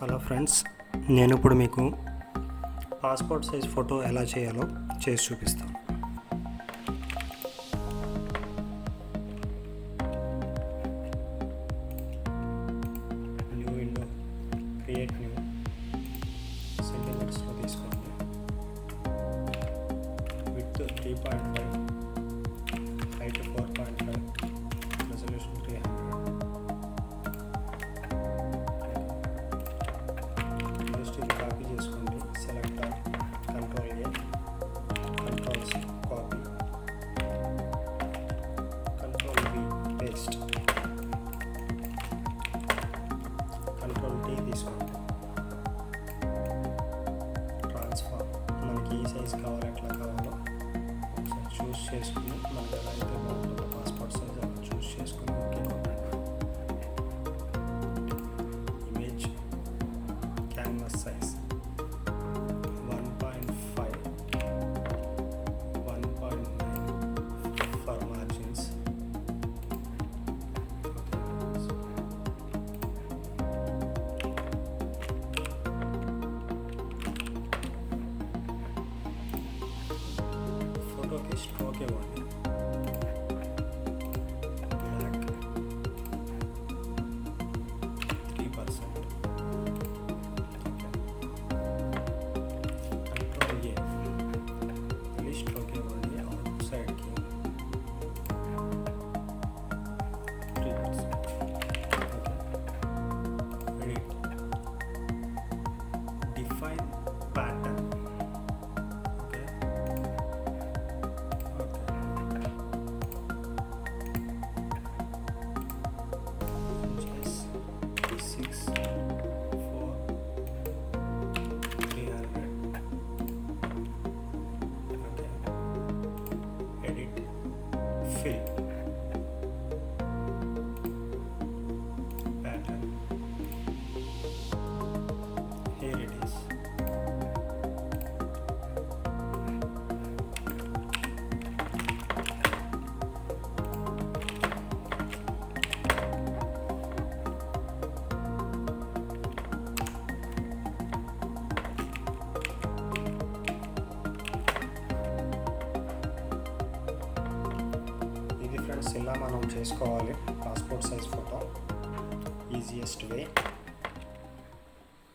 Hello friends, నేను ఇప్పుడు మీకు పాస్పోర్ట్ సైజ్ ఫోటో ఎలా చేయాలో చేసి చూపిస్తాను. న్యూ విండో, క్రియేట్ న్యూ, సెంటీమీటర్స్లో తీసుకోండి. Width 3.5, height 4.5, resolution 300. కాపీ చేసుకోండి. Select all, control A, control C, copy, control B, paste, control T తీసుకోండి. ట్రాన్స్ఫర్, మనకి ఈ సైజ్ కావాలి ఎట్లా కావాలో ఒకసారి చూస్ చేసుకుని మనకి ఎలా అయితే బాగుంటుందో పాస్పోర్ట్ సైజ్ అలా చూస్ చేసుకుని ఓకే కొట్టండి. Image canvas size 1.5, 1.9 for margins. ఫోటోకి స్ట్రోక్ ఇవ్వండి. బ్లాక్ 3%. కంట్రోల్ ఏ, మళ్ళీ స్ట్రోక్ ఇవ్వండి. అవుట్ సైడ్కి 3%. Edit, define pattern. Okay inches 6, 4, 300. Okay, edit, fill, pattern. Here it is. ఇది ఫ్రెండ్స్ ఇలా మనం చేసుకోవాలి passport size photo. Easiest way.